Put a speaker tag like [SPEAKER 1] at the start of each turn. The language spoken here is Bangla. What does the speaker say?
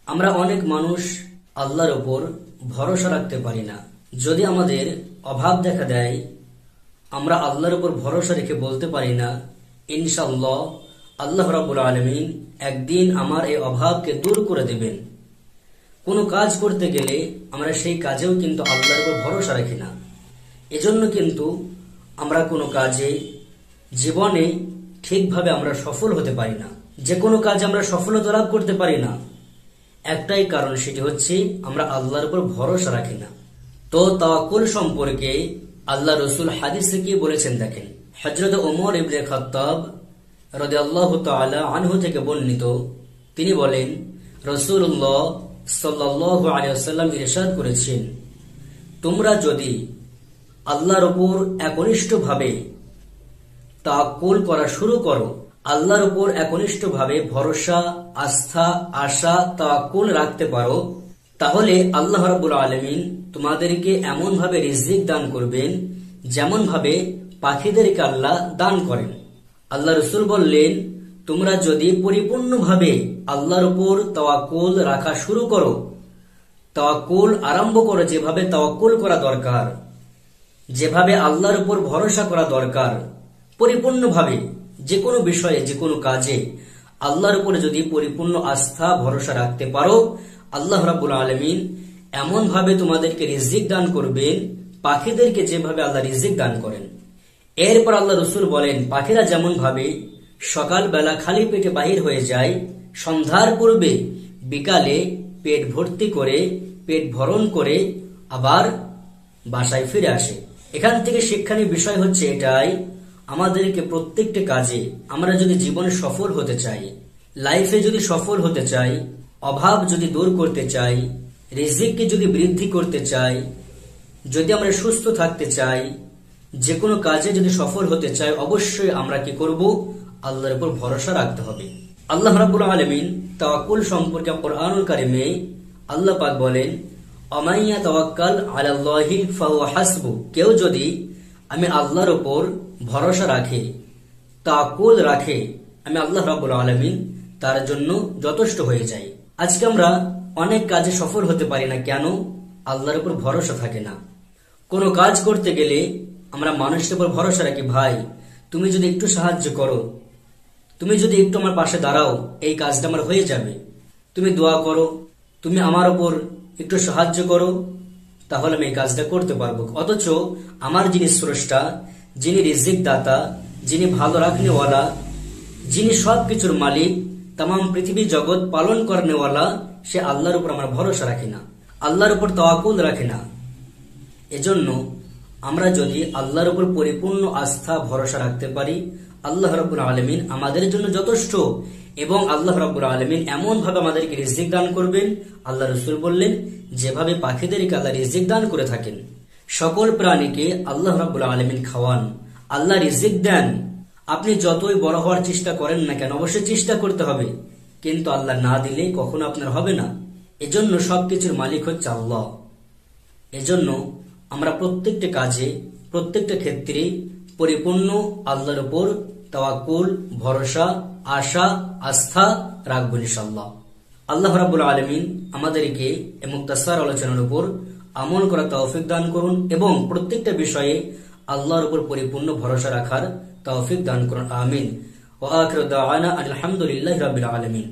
[SPEAKER 1] আমরা অনেক মানুষ আল্লাহর উপর ভরসা রাখতে পারি না। যদি আমাদের অভাব দেখা দেয়, আমরা আল্লাহর উপর ভরসা রেখে বলতে পারি না ইনশাআল্লাহ আল্লাহ রাব্বুল আলামিন একদিন আমার এই অভাবকে দূর করে দেবেন। কোনো কাজ করতে গেলে আমরা সেই কাজেও কিন্তু আল্লাহর উপর ভরসা রাখি না। এজন্য কিন্তু আমরা কোনো কাজে জীবনে ঠিকভাবে আমরা সফল হতে পারি না। যে কোনো কাজে আমরা সফলতা লাভ করতে পারি না, একটাই কারণ, সেটি হচ্ছে আমরা আল্লাহর উপর ভরসা রাখি না। তো তাওয়াক্কুল সম্পর্কে আল্লাহ রসুল হাদিসে কি বলেছেন দেখেন। হযরত ওমর ইবনে খাত্তাব রাদিয়াল্লাহু তাআলা আনহু থেকে বর্ণিত, তিনি বলেন রাসূলুল্লাহ সাল্লাল্লাহু আলাইহি ওয়াসাল্লাম ইরশাদ করেছেন, তোমরা যদি আল্লাহর উপর একনিষ্ঠভাবে তাওয়াক্কুল করা শুরু করো, আল্লাহর উপর একনিষ্ঠভাবে ভরসা, আস্থা, আশা, তাওয়াক্কুল রাখতে পারো, তাহলে আল্লাহ রাব্বুল আলামিন তোমাদেরকে এমন ভাবে রিজিক দান করবেন যেমন ভাবে পাখিদেরকে আল্লাহ দান করেন। আল্লাহ রাসূল বললেন, তোমরা যদি পরিপূর্ণভাবে আল্লাহর উপর তাওয়াক্কুল রাখা শুরু করো, তাওয়াক্কুল আরম্ভ করো, যেভাবে তাওয়াক্কুল করা দরকার, যেভাবে আল্লাহর উপর ভরসা করা দরকার, পরিপূর্ণভাবে যে কোনো বিষয়ে, যে কোনো কাজে আল্লাহর উপরে যদি পরিপূর্ণ আস্থা, ভরসা রাখতে পারো, আল্লাহ রাব্বুল আলামিন এমন ভাবে তোমাদেরকে রিজিক দান করবেন পাখিদেরকে যেভাবে আল্লাহ রিজিক দান করেন। এরপর আল্লাহ রসুল বলেন, পাখিরা যেমন ভাবে সকালবেলা খালি পেটে বাহির হয়ে যায়, সন্ধ্যার পূর্বে বিকালে পেট ভর্তি করে, পেট ভরণ করে আবার বাসায় ফিরে আসে। এখান থেকে শিক্ষণীয় বিষয় হচ্ছে এটাই, আমাদেরকে প্রত্যেকটা কাজে আমরা যদি জীবনে সফল হতে চাই, লাইফে যদি সফল হতে চাই, অভাব যদি দূর করতে চাই, রিজিককে যদি বৃদ্ধি করতে চাই, যদি আমরা সুস্থ থাকতে চাই, যে কোনো কাজে যদি সফল হতে চাই, অবশ্যই আমরা কি করব? আল্লাহর উপর ভরসা রাখতে হবে। আল্লাহ রাব্বুল আলামিন তাওয়াক্কুল সম্পর্কে কোরআনুল কারীমে আল্লাহ পাক বলেন, আমাইয়া তাওয়াক্কাল আলাল্লাহি ফাহুয়া হাসবু, কেউ যদি আমি আল্লাহর উপর ভরসা রাখে, তাওয়াক্কুল রাখে, আমি আল্লাহ রাব্বুল আলামিন তার জন্য যথেষ্ট হয়ে যাই। আজকে আমরা অনেক কাজে সফল হতে পারি না, কেন? আল্লাহর উপর ভরসা থাকে না। কোনো কাজ করতে গেলে আমরা মানুষের উপর ভরসা রাখি, ভাই তুমি যদি একটু সাহায্য করো, তুমি যদি একটু আমার পাশে দাঁড়াও, এই কাজটা আমার হয়ে যাবে, তুমি দোয়া করো, তুমি আমার উপর একটু সাহায্য করো, তাহলে আমি এই কাজটা করতে পারবো। অথচ আমার যিনি স্রষ্টা, যিনি রিজিক দাতা, যিনি ভালো রাখনেওয়ালা, যিনি সবকিছুর মালিক, তামাম পৃথিবী জগৎ পালন করনেওয়ালা, সে আল্লাহর উপর আমরা ভরসা রাখি না, আল্লাহর উপর তাওয়াক্কুল রাখি না। এজন্য আমরা যদি আল্লাহর উপর পরিপূর্ণ আস্থা, ভরসা রাখতে পারি, আল্লাহ রাব্বুল আলামিন আমাদের জন্য যথেষ্ট, এবং আল্লাহ রাব্বুল আলামিন এমন ভাবে আমাদেরকে রিজিক দান করবেন। আল্লাহ রাসূল বললেন, যেভাবে পাখিদেরকে আল্লাহ রিজিক দান করে থাকেন, সকল প্রাণীকে আল্লাহ রাব্বুল আলামিন খাওয়ান, আল্লাহ রিজিক দেন। আপনি যতই বড় হওয়ার চেষ্টা করেন না কেন, অবশ্যই চেষ্টা করতে হবে, কিন্তু আল্লাহ না দিলে কখনো আপনার হবে না। এজন্য সবকিছুর মালিক হচ্ছে আল্লাহ। এজন্য আমরা প্রত্যেকটা কাজে, প্রত্যেকটা ক্ষেত্রে পরিপূর্ণ আল্লাহর উপর তাওয়াক্কুল, ভরসা, আশা, আস্থা রাখবো ইনশাআল্লাহ। আল্লাহ রাব্বুল আলামিন আমাদেরকে এই মুক্তাসার আলোচনার উপর আমল করার তৌফিক দান করুন, এবং প্রত্যেকটা বিষয়ে আল্লাহর উপর পরিপূর্ণ ভরসা রাখার তৌফিক দান করুন। আমিন। ওয়া আখিরু দাওয়ানা আলহামদুলিল্লাহি রাব্বিল আলামিন।